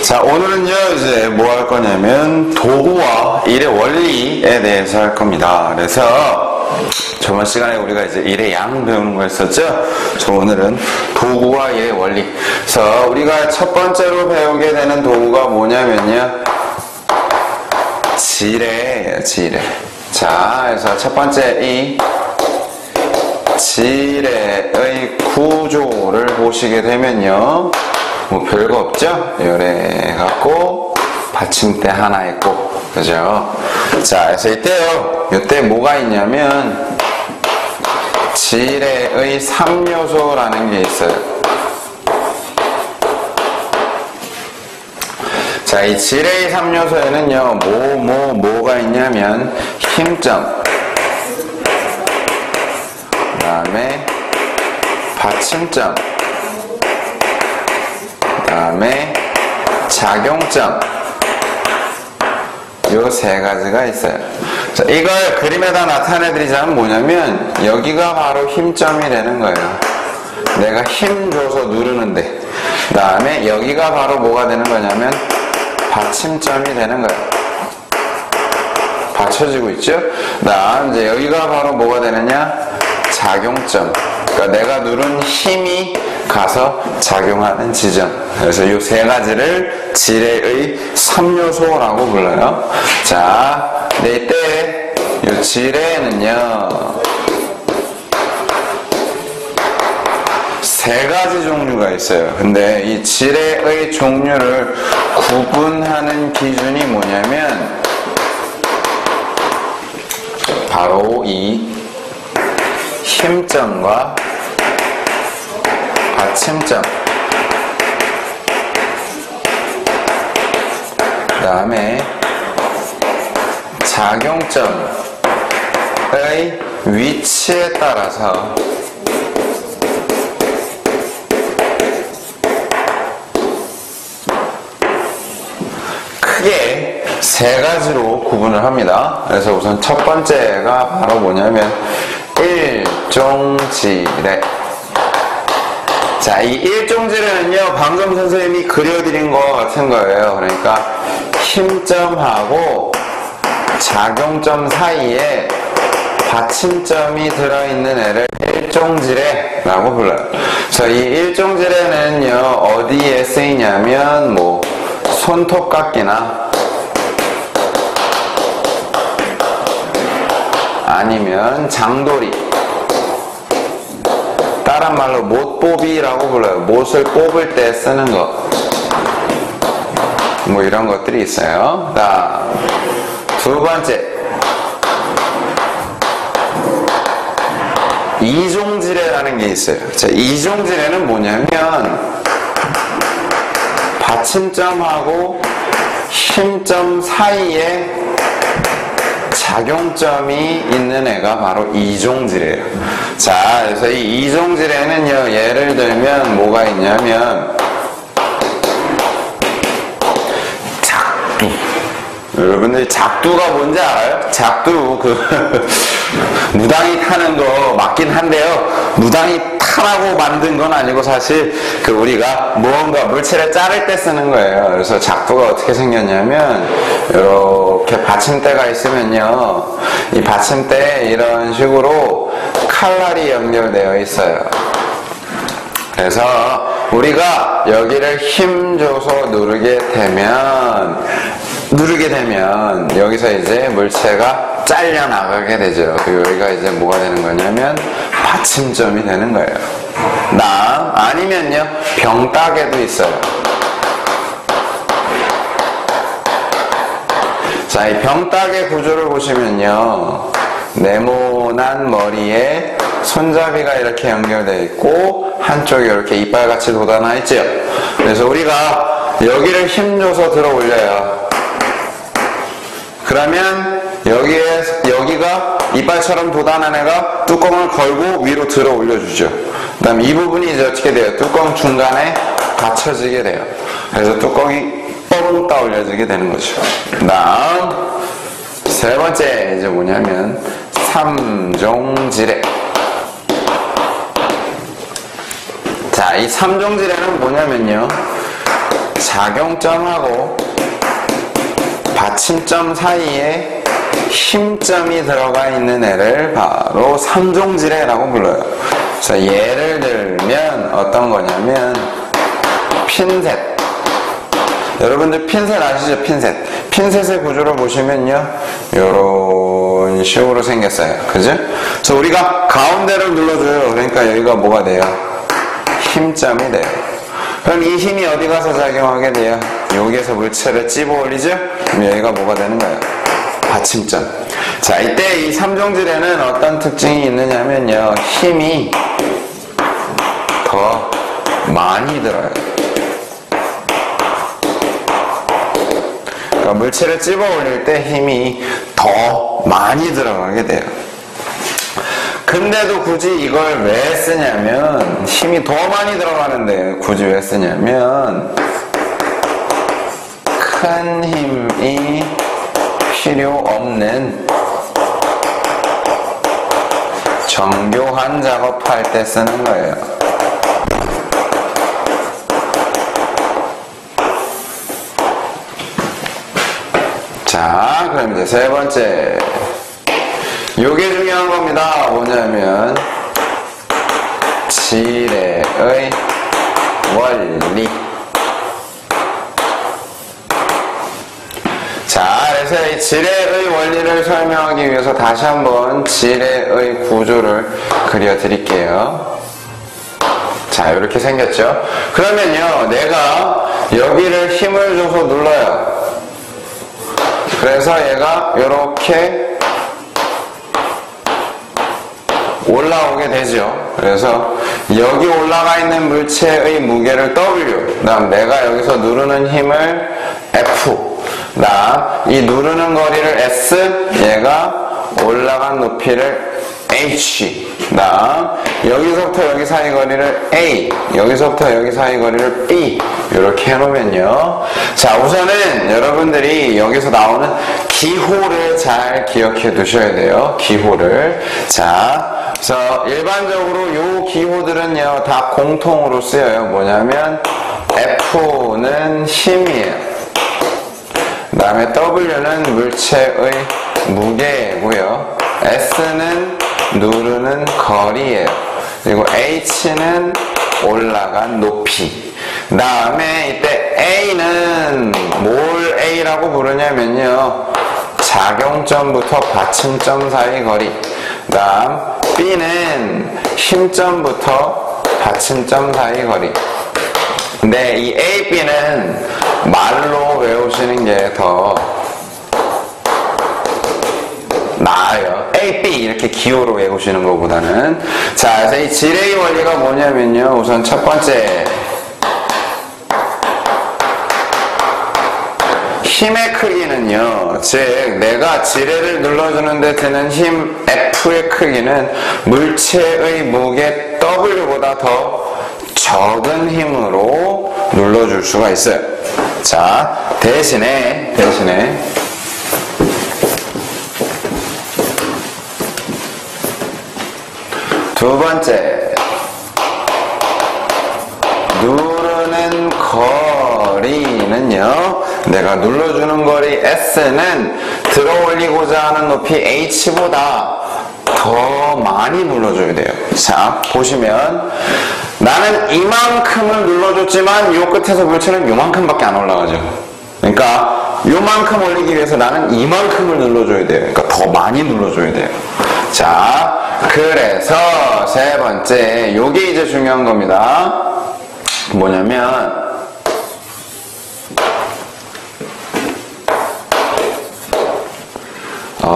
자, 오늘은요, 이제 뭐 할 거냐면, 도구와 일의 원리에 대해서 할 겁니다. 그래서, 저번 시간에 우리가 이제 일의 양 배우는 거 했었죠? 저 오늘은 도구와 일의 원리. 그래서, 우리가 첫 번째로 배우게 되는 도구가 뭐냐면요, 지뢰예요, 지뢰. 자, 그래서 첫 번째 이 지뢰의 구조를 보시게 되면요, 뭐 별거 없죠? 요래 갖고 받침대 하나 있고, 그죠? 자, 그래서 이때 뭐가 있냐면 지뢰의 3요소라는 게 있어요. 자, 이 지뢰의 3요소에는요 뭐가 있냐면 힘점, 그 다음에 받침점, 그 다음에 작용점, 요 세 가지가 있어요. 자, 이걸 그림에다 나타내 드리자면 뭐냐면 여기가 바로 힘점이 되는 거예요. 내가 힘 줘서 누르는데, 그 다음에 여기가 바로 뭐가 되는 거냐면 받침점이 되는 거예요. 받쳐지고 있죠? 그 다음 이제 여기가 바로 뭐가 되느냐, 작용점. 그러니까 내가 누른 힘이 가서 작용하는 지점. 그래서 이 세 가지를 지뢰의 3요소라고 불러요. 자, 근데 이때 이 지뢰에는요 세 가지 종류가 있어요. 근데 이 지뢰의 종류를 구분하는 기준이 뭐냐면 바로 이 힘점과 받침점, 그 다음에 작용점의 위치에 따라서 크게 세 가지로 구분을 합니다. 그래서 우선 첫 번째가 바로 뭐냐면 일종지뢰. 자, 이 일종지뢰는요 방금 선생님이 그려드린 거 같은 거예요. 그러니까 힘점하고 작용점 사이에 받침점이 들어있는 애를 일종지뢰라고 불러요. 그래서 이 일종지뢰는요 어디에 쓰이냐면 뭐 손톱깎이나 아니면 장도리, 다른 말로 못보비라고 불러요. 못을 뽑을 때 쓰는 거, 뭐 이런 것들이 있어요. 두 번째, 이종지뢰라는 게 있어요. 자, 이종지뢰는 뭐냐면 받침점하고 힘점 사이에 작용점이 있는 애가 바로 이종지뢰예요. 자, 그래서 이 이종지뢰는요, 예를 들면 뭐가 있냐면 작두. 여러분들 작두가 뭔지 알아요? 작두 무당이 타는 거 맞긴 한데요, 무당이 타라고 만든 건 아니고 사실 우리가 무언가 물체를 자를 때 쓰는 거예요. 그래서 작두가 어떻게 생겼냐면 이렇게 받침대가 있으면요, 이 받침대에 이런 식으로 칼날이 연결되어 있어요. 그래서 우리가 여기를 힘줘서 누르게 되면 여기서 이제 물체가 잘려 나가게 되죠. 여기가 이제 뭐가 되는 거냐면 받침점이 되는 거예요. 아니면요 병따개도 있어요. 자, 이 병따개 구조를 보시면요, 네모난 머리에 손잡이가 이렇게 연결되어 있고 한쪽에 이렇게 이빨같이 돋아나 있죠. 그래서 우리가 여기를 힘줘서 들어 올려요. 그러면 여기가 이빨처럼 돋아난 애가 뚜껑을 걸고 위로 들어 올려주죠. 그 다음 이 부분이 이제 어떻게 돼요? 뚜껑 중간에 받쳐지게 돼요. 그래서 뚜껑이 뻥 따올려지게 되는 거죠. 그 다음 세 번째 이제 뭐냐면 삼종지뢰. 자, 이 삼종지뢰는 뭐냐면요, 작용점하고 받침점 사이에 힘점이 들어가 있는 애를 바로 3종지례라고 불러요. 자, 예를 들면 어떤 거냐면 핀셋. 여러분들 핀셋 아시죠? 핀셋. 핀셋의 구조를 보시면요, 요런 식으로 생겼어요. 그죠? 그래서 우리가 가운데를 눌러줘요. 그러니까 여기가 뭐가 돼요? 힘점이 돼요. 그럼 이 힘이 어디 가서 작용하게 돼요? 여기에서 물체를 찝어 올리죠? 그럼 여기가 뭐가 되는 거예요? 받침점. 자, 이때 이 3종질에는 어떤 특징이 있느냐면요, 힘이 더 많이 들어요. 그러니까 물체를 찝어 올릴 때 힘이 더 많이 들어가게 돼요. 근데도 굳이 이걸 왜 쓰냐면, 힘이 더 많이 들어가는데 굳이 왜 쓰냐면, 큰 힘이 필요 없는 정교한 작업할 때 쓰는 거예요. 자, 그럼 이제 세 번째. 요게 중요한 겁니다. 뭐냐면, 지뢰의 원리. 자, 그래서 이 지뢰의 원리를 설명하기 위해서 다시 한번 지뢰의 구조를 그려드릴게요. 자, 이렇게 생겼죠? 그러면요, 내가 여기를 힘을 줘서 눌러요. 그래서 얘가 이렇게 올라오게 되죠. 그래서 여기 올라가 있는 물체의 무게를 W, 그 다음 내가 여기서 누르는 힘을 F, 그 다음 이 누르는 거리를 S, 얘가 올라간 높이를 H, 그 다음 여기서부터 여기 사이 거리를 A, 여기서부터 여기 사이 거리를 B, 이렇게 해놓으면요, 자, 우선은 여러분들이 여기서 나오는 기호를 잘 기억해 두셔야 돼요. 기호를. 자, 그래서 일반적으로 요 기호들은요 다 공통으로 쓰여요. 뭐냐면 F는 힘이에요. 그 다음에 W는 물체의 무게고요. S는 누르는 거리예요. 그리고 H는 올라간 높이. 그 다음에 이때 A는 뭘 A라고 부르냐면요, 작용점부터 받침점 사이 거리. 그 다음 B는 힘점부터 받침점 사이 거리. 근데 이 A, B는 말로 외우시는 게 더 나아요. A, B 이렇게 기호로 외우시는 것보다는. 자, 그래서 이 지뢰의 원리가 뭐냐면요, 우선 첫 번째, 힘의 크기는요, 즉 내가 지뢰를 눌러주는데 드는 힘 F의 크기는 물체의 무게 W보다 더 적은 힘으로 눌러줄 수가 있어요. 자, 대신에 두 번째, 누르는 거리는요, 내가 눌러주는 거리 S는 들어 올리고자 하는 높이 H보다 더 많이 눌러줘야 돼요. 자, 보시면 나는 이만큼을 눌러줬지만 요 끝에서 물체는 요만큼밖에 안 올라가죠. 그러니까 요만큼 올리기 위해서 나는 이만큼을 눌러줘야 돼요. 그러니까 더 많이 눌러줘야 돼요. 자, 그래서 세 번째, 요게 이제 중요한 겁니다. 뭐냐면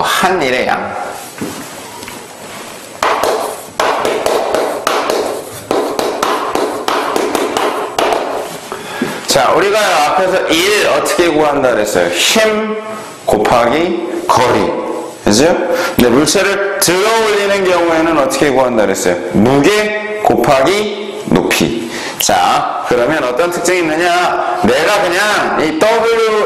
한 일의 양. 자, 우리가 앞에서 1 어떻게 구한다 그랬어요? 힘 곱하기 거리. 그죠? 근데 물체를 들어 올리는 경우에는 어떻게 구한다 그랬어요? 무게 곱하기 높이. 자, 그러면 어떤 특징이 있느냐? 내가 그냥 이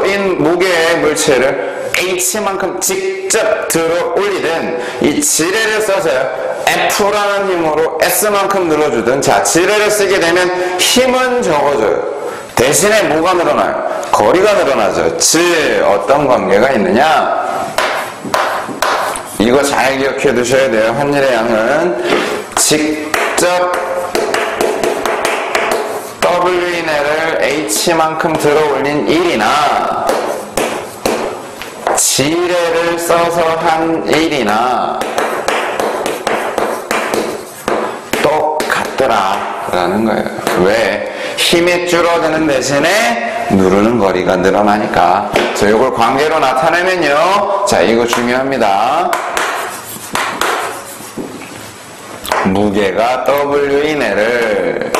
W인 무게의 물체를 H만큼 직접 들어 올리든, 이 지뢰를 써서요, F라는 힘으로 S만큼 눌러주든, 자, 지뢰를 쓰게 되면 힘은 적어져요. 대신에 뭐가 늘어나요? 거리가 늘어나죠. 즉 어떤 관계가 있느냐? 이거 잘 기억해 두셔야 돼요. 한일의 양은 직접 W인을 H만큼 들어 올린 1이나 지뢰를 써서 한 1이나 똑같더라 라는 거예요. 왜? 힘이 줄어드는 대신에 누르는 거리가 늘어나니까. 자, 이걸 관계로 나타내면요. 자, 이거 중요합니다. 무게가 W인 애를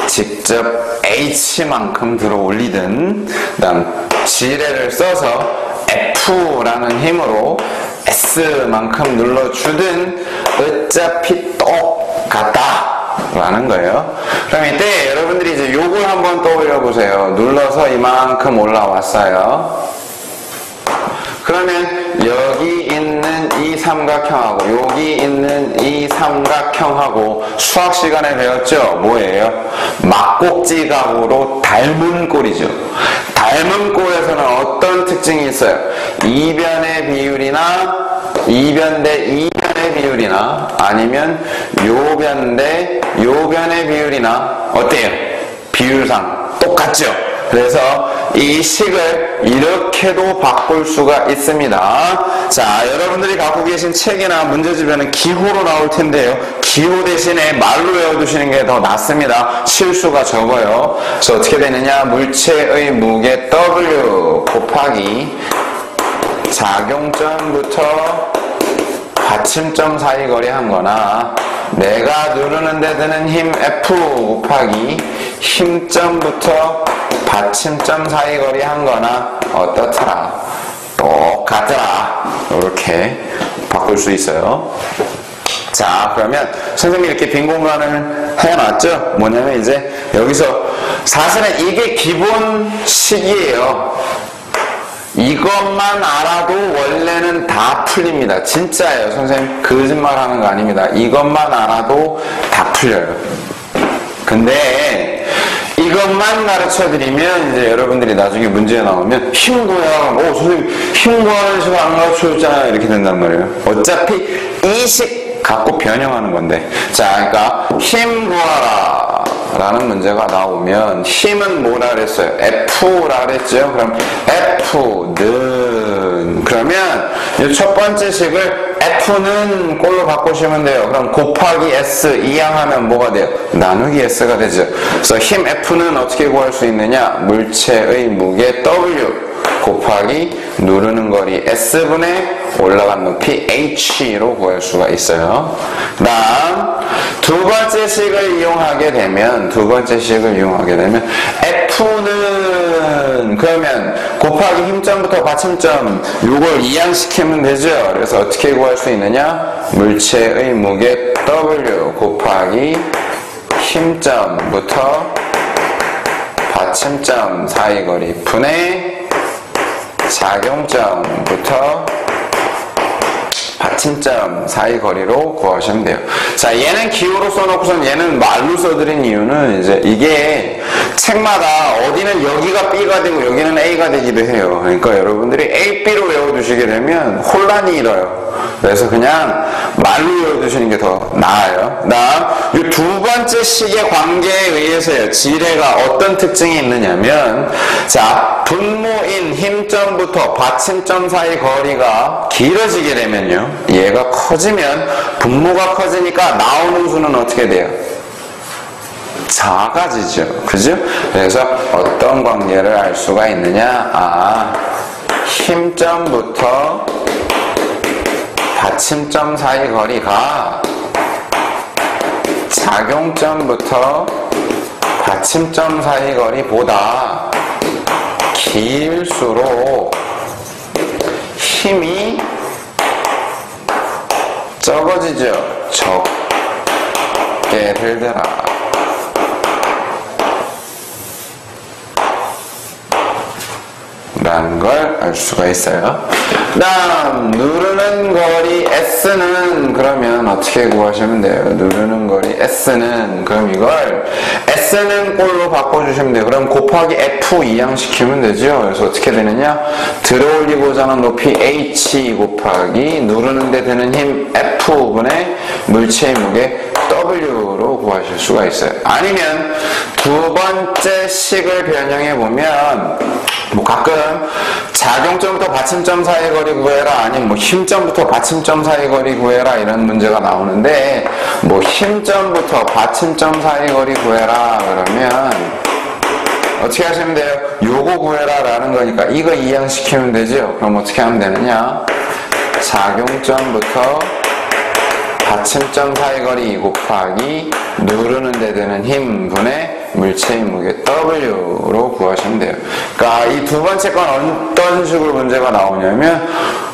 직접 H만큼 들어 올리든, 그 다음 지뢰를 써서 F라는 힘으로 S만큼 눌러주든 어차피 똑같다 라는 거예요. 그럼 이때 여러분들이 이제 요걸 한번 떠올려 보세요. 눌러서 이만큼 올라왔어요. 그러면 여기 있는 이 삼각형하고 여기 있는 이 삼각형하고 수학 시간에 배웠죠? 뭐예요? 막곡지각으로 닮은 꼴이죠. 닮은 꼴에서는 어떤 특징이 있어요? 이변의 비율이나 이변 대 이변의 비율이나 아니면 요변 대 요변의 비율이나 어때요? 비율상 똑같죠? 그래서 이 식을 이렇게도 바꿀 수가 있습니다. 자, 여러분들이 갖고 계신 책이나 문제집에는 기호로 나올 텐데요. 기호 대신에 말로 외워두시는 게 더 낫습니다. 실수가 적어요. 그래서 어떻게 되느냐? 물체의 무게 W 곱하기 작용점부터 받침점 사이 거리 한 거나 내가 누르는 데 드는 힘 F 곱하기 힘점부터 받침점 사이 거리 한 거나 어떻더라? 똑같더라. 이렇게 바꿀 수 있어요. 자, 그러면 선생님이 이렇게 빈 공간을 해놨죠? 뭐냐면 이제 여기서 사실은 이게 기본식이에요. 이것만 알아도 원래는 다 풀립니다. 진짜예요. 선생님 거짓말 하는 거 아닙니다. 이것만 알아도 다 풀려요. 근데 이것만 가르쳐드리면 이제 여러분들이 나중에 문제에 나오면 힘 구하라고 하면 선생님 힘 구하는 식으로 안 가르쳐줬잖아요. 이렇게 된단 말이에요. 어차피 이 식 갖고 변형하는 건데. 자, 그러니까 힘 구하라 라는 문제가 나오면 힘은 뭐라 그랬어요? F라 그랬죠? 그럼 F는 그러면 이 첫 번째 식을 F는 꼴로 바꾸시면 돼요. 그럼 곱하기 S 이항하면 뭐가 돼요? 나누기 S가 되죠. 그래서 힘 F는 어떻게 구할 수 있느냐? 물체의 무게 W 곱하기 누르는 거리 S분의 올라간 높이 H로 구할 수가 있어요. 그 다음 두 번째 식을 이용하게 되면 F는 그러면 곱하기 힘점부터 받침점 요걸 이항시키면 되죠. 그래서 어떻게 구할 수 있느냐? 물체의 무게 W 곱하기 힘점부터 받침점 사이 거리 분의 작용점부터 받침점 사이 거리로 구하시면 돼요. 자, 얘는 기호로 써놓고선 얘는 말로 써드린 이유는 이제 이게 책마다 어디는 여기가 B가 되고 여기는 A가 되기도 해요. 그러니까 여러분들이 A, B로 외워두시게 되면 혼란이 일어요. 그래서 그냥 말로 외워두시는 게 더 나아요. 다음, 이 두 번째 식의 관계에 의해서요. 지뢰가 어떤 특징이 있느냐면, 자, 분모인 힘점부터 받침점 사이 거리가 길어지게 되면요. 얘가 커지면, 분모가 커지니까 나오는 수는 어떻게 돼요? 작아지죠. 그죠? 그래서 어떤 관계를 알 수가 있느냐? 아, 힘점부터 받침점 사이 거리가 작용점부터 받침점 사이 거리보다 길수록 힘이 적어지죠. 적게 들더라. 그 라는 걸 알 수가 있어요. 그 다음 누르는 거리 S는 그러면 어떻게 구하시면 돼요? 누르는 거리 S는 그럼 이걸 S는 꼴로 바꿔주시면 돼요. 그럼 곱하기 F 이항시키면 되죠. 그래서 어떻게 되느냐? 들어올리고자 하는 높이 H 곱하기 누르는 데 드는 힘 F분의 물체의 무게 W로 구하실 수가 있어요. 아니면 두 번째 식을 변형해 보면 뭐 가끔 작용점부터 받침점 사이 거리 구해라, 아니면 뭐 힘점부터 받침점 사이 거리 구해라 이런 문제가 나오는데, 뭐 힘점부터 받침점 사이 거리 구해라 그러면 어떻게 하시면 돼요? 요거 구해라 라는 거니까 이거 이항시키면 되죠. 그럼 어떻게 하면 되느냐? 작용점부터 받침점 사이 거리 곱하기 누르는 데 드는 힘 분의 물체의 무게 W로 구하시면 돼요. 그러니까 이 두 번째 건 어떤 식으로 문제가 나오냐면,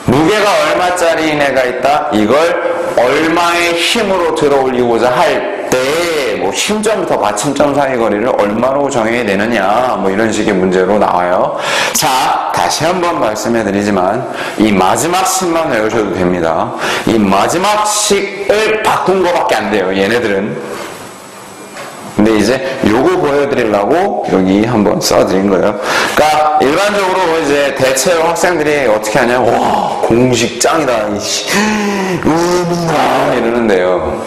무게가 얼마짜리인 애가 있다? 이걸 얼마의 힘으로 들어 올리고자 할 때, 뭐 힘점부터 받침점 사이 거리를 얼마로 정해야 되느냐, 뭐 이런 식의 문제로 나와요. 자, 다시 한번 말씀해 드리지만 이 마지막 식만 외우셔도 됩니다. 이 마지막 식을 바꾼 거밖에 안 돼요, 얘네들은. 근데 이제 요거 보여드리려고 여기 한번 써드린 거예요. 그러니까 일반적으로 이제 대체로 학생들이 어떻게 하냐, 와 공식 짱이다 이씨 이러는데요.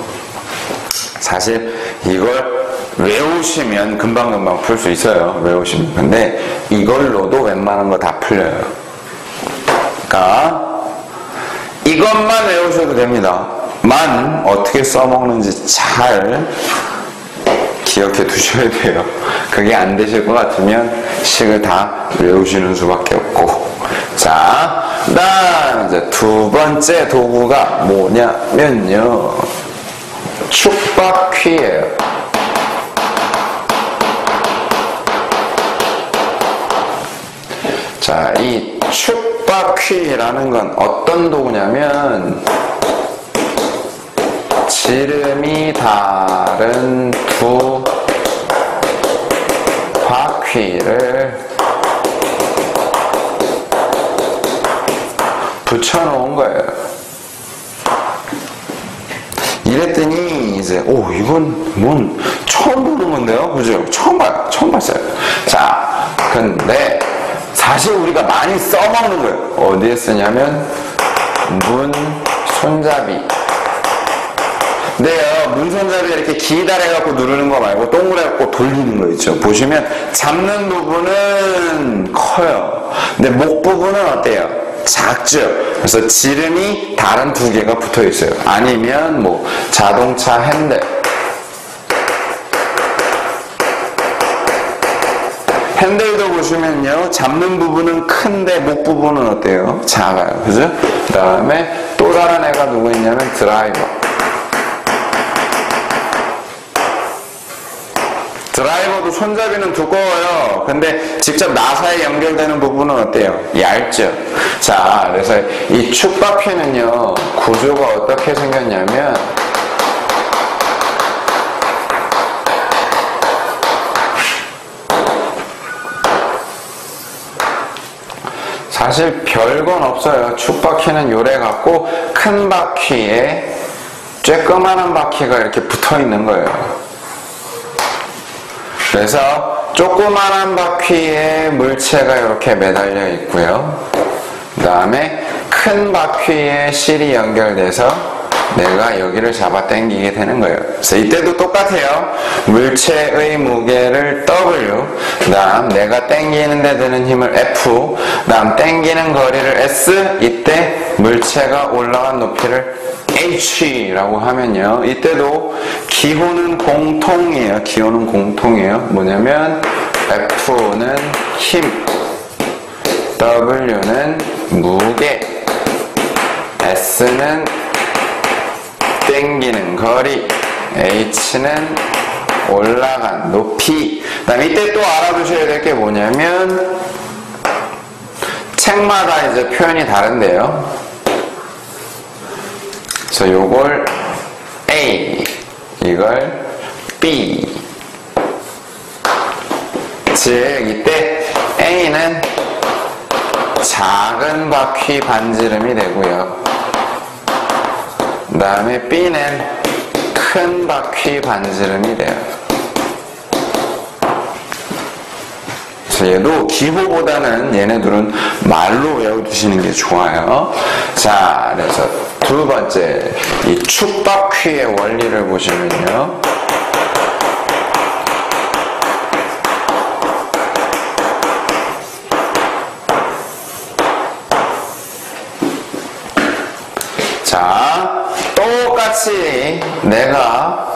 사실 이걸 외우시면 금방금방 풀 수 있어요. 외우시면. 근데 이걸로도 웬만한 거 다 풀려요. 그러니까 이것만 외우셔도 됩니다. 만 어떻게 써먹는지 잘 기억해 두셔야 돼요. 그게 안 되실 것 같으면 식을 다 외우시는 수밖에 없고. 자, 그다음 이제 두 번째 도구가 뭐냐면요, 축바퀴예요. 자, 이 축바퀴라는 건 어떤 도구냐면, 지름이 다른 두 바퀴를 붙여놓은 거예요. 이랬더니 이제 이건 뭔 처음 보는 건데요, 그죠? 처음 봐요, 처음 봤어요. 자, 근데 사실 우리가 많이 써먹는 거예요. 어디에 쓰냐면 문 손잡이. 네요, 문손잡이 이렇게 기다려갖고 누르는 거 말고 동그랗고 돌리는 거 있죠. 보시면 잡는 부분은 커요. 근데 목 부분은 어때요? 작죠. 그래서 지름이 다른 두 개가 붙어 있어요. 아니면 뭐 자동차 핸들. 핸들도 보시면요, 잡는 부분은 큰데 목 부분은 어때요? 작아요. 그죠? 그 다음에 또 다른 애가 누구 있냐면 드라이버. 드라이버도 손잡이는 두꺼워요. 근데 직접 나사에 연결되는 부분은 어때요? 얇죠. 자, 그래서 이 축바퀴는요, 구조가 어떻게 생겼냐면, 사실 별건 없어요. 축바퀴는 요래 갖고 큰 바퀴에 쬐끄만한 바퀴가 이렇게 붙어 있는 거예요. 그래서 조그만한 바퀴에 물체가 이렇게 매달려 있고요. 그 다음에 큰 바퀴에 실이 연결돼서 내가 여기를 잡아 당기게 되는 거예요. 그래서 이때도 똑같아요. 물체의 무게를 W, 그 다음 내가 당기는 데 드는 힘을 F, 그 다음 당기는 거리를 S, 이때 물체가 올라간 높이를 H라고 하면요, 이때도 기호는 공통이에요. 기호는 공통이에요. 뭐냐면 F는 힘, W는 무게, S는 당기는 거리, H는 올라간 높이. 그 다음 이때 또 알아두셔야 될 게 뭐냐면, 책마다 이제 표현이 다른데요. 그래서 요걸 A, 이걸 B. 즉 이때 A는 작은 바퀴 반지름이 되고요. 그 다음에 B는 큰 바퀴 반지름이 돼요. 얘도 기호보다는 얘네들은 말로 외워두시는 게 좋아요. 자, 그래서 두 번째, 이 축바퀴의 원리를 보시면요. 자, 똑같이 내가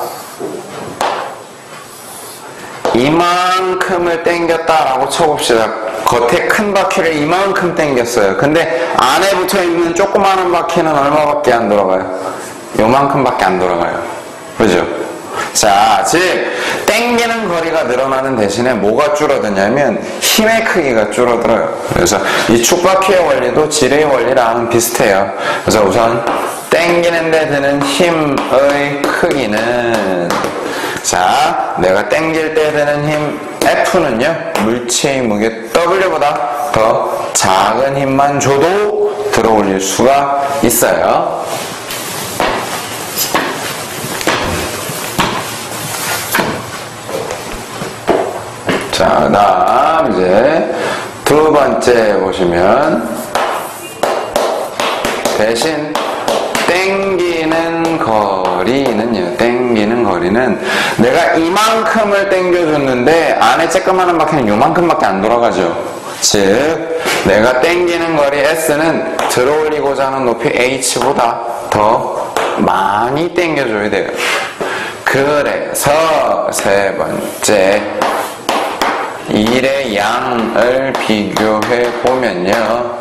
이만큼을 당겼다라고 쳐봅시다. 겉에 큰 바퀴를 이만큼 당겼어요. 근데 안에 붙어있는 조그마한 바퀴는 얼마밖에 안 돌아가요? 요만큼밖에 안 돌아가요. 그죠? 자, 즉 당기는 거리가 늘어나는 대신에 뭐가 줄어드냐면 힘의 크기가 줄어들어요. 그래서 이 축바퀴의 원리도 지뢰의 원리랑 비슷해요. 그래서 우선 당기는 데 드는 힘의 크기는, 자, 내가 당길 때 드는 힘 F는요, 물체의 무게 W보다 더 작은 힘만 줘도 들어 올릴 수가 있어요. 자, 다음 이제 두 번째 보시면, 대신 당기는 거리는 내가 이만큼을 당겨줬는데 안에 쬐끄마한 바퀴는 요만큼밖에 안 돌아가죠. 즉 내가 당기는 거리 S는 들어올리고자 하는 높이 H보다 더 많이 당겨줘야 돼요. 그래서 세 번째, 일의 양을 비교해 보면요,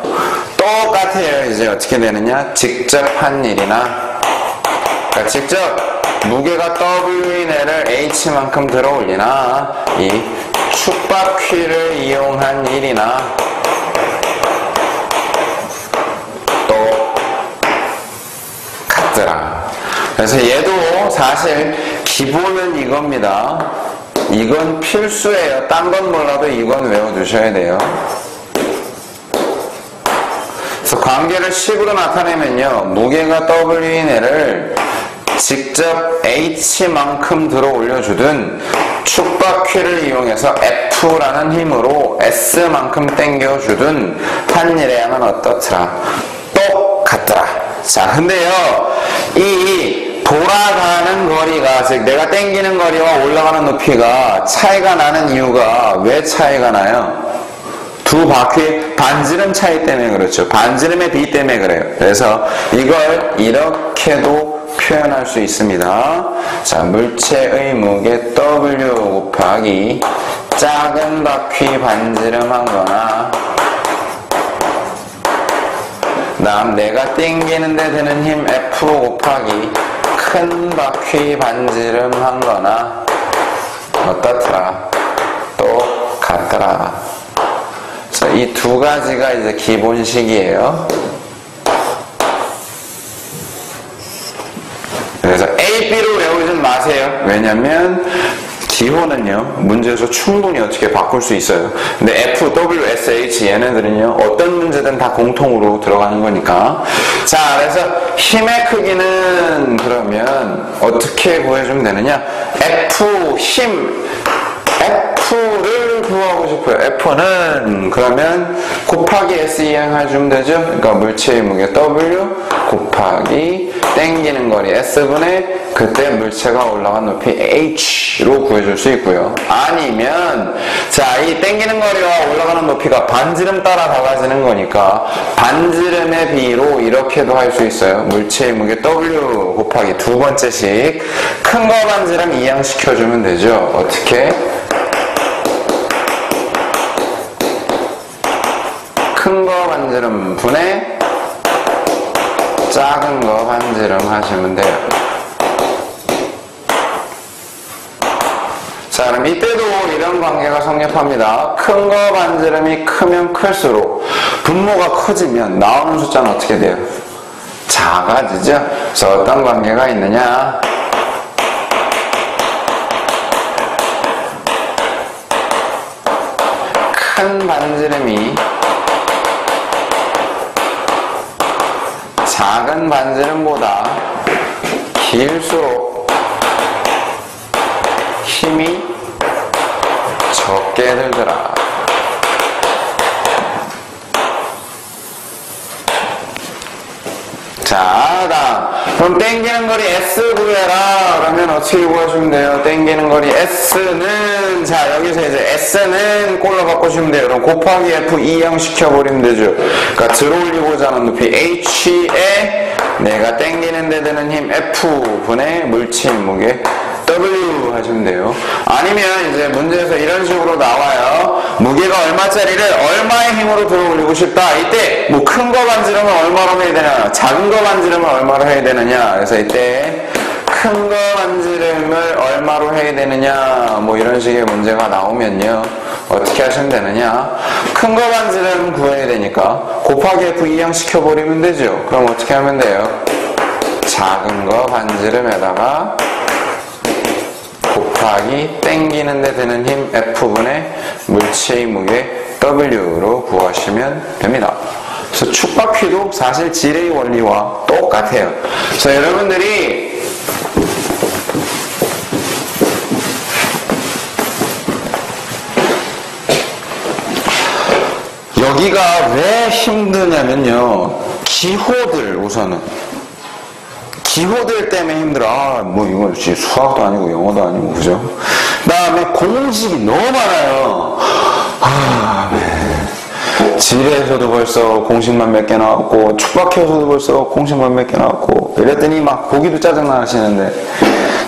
똑같아요. 이제 어떻게 되느냐, 직접 한 일이나, 그러니까 직접 무게가 W인 애를 H만큼 들어 올리나, 이 축바퀴를 이용한 일이나 똑같더라. 그래서 얘도 사실 기본은 이겁니다. 이건 필수예요. 딴 건 몰라도 이건 외워두셔야 돼요. 그래서 관계를 식으로 나타내면요, 무게가 W인 애를 직접 H만큼 들어 올려주든 축바퀴를 이용해서 F라는 힘으로 S만큼 당겨주든 한 일의 양은 어떻더라? 똑같더라. 자, 근데요, 이 돌아가는 거리가, 즉 내가 당기는 거리와 올라가는 높이가 차이가 나는 이유가 왜 차이가 나요? 두 바퀴 반지름 차이 때문에 그렇죠. 반지름의 비 때문에 그래요. 그래서 이걸 이렇게도 표현할 수 있습니다. 자, 물체의 무게 W 곱하기 작은 바퀴 반지름한 거나, 다음 내가 당기는 데 드는 힘 F 곱하기 큰 바퀴 반지름한 거나 어떻더라? 똑같더라. 그래서 이 두 가지가 이제 기본식이에요. 그래서 A, B로 외우진 마세요. 왜냐면 기호는요, 문제에서 충분히 어떻게 바꿀 수 있어요. 근데 F, W, S, H 얘네들은요, 어떤 문제든 다 공통으로 들어가는 거니까. 자, 그래서 힘의 크기는 그러면 어떻게 구해주면 되느냐? F, 힘, F를 구하고 싶어요. F는 그러면 곱하기 S 이항해주면 되죠? 그러니까 물체의 무게 W 곱하기 당기는 거리 S분의 그때 물체가 올라간 높이 H로 구해줄 수 있고요. 아니면 자, 이 당기는 거리와 올라가는 높이가 반지름 따라 달라지는 거니까 반지름의 비로 이렇게도 할 수 있어요. 물체의 무게 W 곱하기 두 번째씩 큰 거 반지름 이항시켜주면 되죠. 어떻게? 큰 거 반지름 분의 작은 거 반지름 하시면 돼요. 자, 그럼 이때도 이런 관계가 성립합니다. 큰 거 반지름이 크면 클수록 분모가 커지면 나오는 숫자는 어떻게 돼요? 작아지죠? 그래서 어떤 관계가 있느냐? 큰 반지름이 작은 반지름보다 길수록 힘이 적게 들더라. 자, 다음. 그럼 땡기는 거리 S 구해라. 그러면 어떻게 구하시면 돼요? 땡기는 거리 S는, 자, 여기서 이제 S는 꼴로 바꾸시면 돼요. 그럼 곱하기 F 2형 시켜버리면 되죠. 그러니까 들어올리고자 하는 높이 H에 내가 땡기는 데 드는 힘 F분의 물체 무게 W 하시면 돼요. 아니면 이제 문제에서 이런 식으로 나와요. 무게가 얼마짜리를 얼마의 힘으로 들어올리고 싶다. 이때 뭐 큰 거 반지름은 얼마로 해야 되냐, 작은 거 반지름은 얼마로 해야 되느냐. 그래서 이때 큰 거 반지름을 얼마로 해야 되느냐, 뭐 이런 식의 문제가 나오면요, 어떻게 하시면 되느냐, 큰 거 반지름 구해야 되니까 곱하기 F 2형 시켜버리면 되죠. 그럼 어떻게 하면 돼요? 작은 거 반지름에다가 곱하기 땡기는 데 드는 힘 F분의 물체의 무게 W로 구하시면 됩니다. 그래서 축바퀴도 사실 질의 원리와 똑같아요. 그래서 여러분들이 여기가 왜 힘드냐면요, 기호들, 우선은 기호들 때문에 힘들어. 아, 뭐 이거 수학도 아니고 영어도 아니고, 그죠? 그 다음에 공식이 너무 많아요. 지뢰에서도 벌써 공식만 몇 개 나왔고, 축박해서도 벌써 공식만 몇 개 나왔고, 이랬더니 막 보기도 짜증나 하시는데,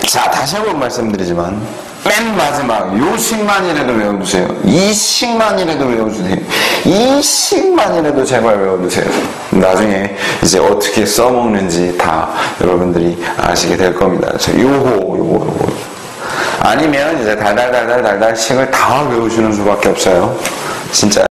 자, 다시 한번 말씀드리지만 맨 마지막 요 식만이라도 외워두세요. 이 식만이라도 외워주세요. 이 식만이라도 제발 외워두세요. 나중에 이제 어떻게 써먹는지 다 여러분들이 아시게 될 겁니다. 그래서 요거 아니면 이제 달달 식을 다 외우시는 수밖에 없어요. 진짜.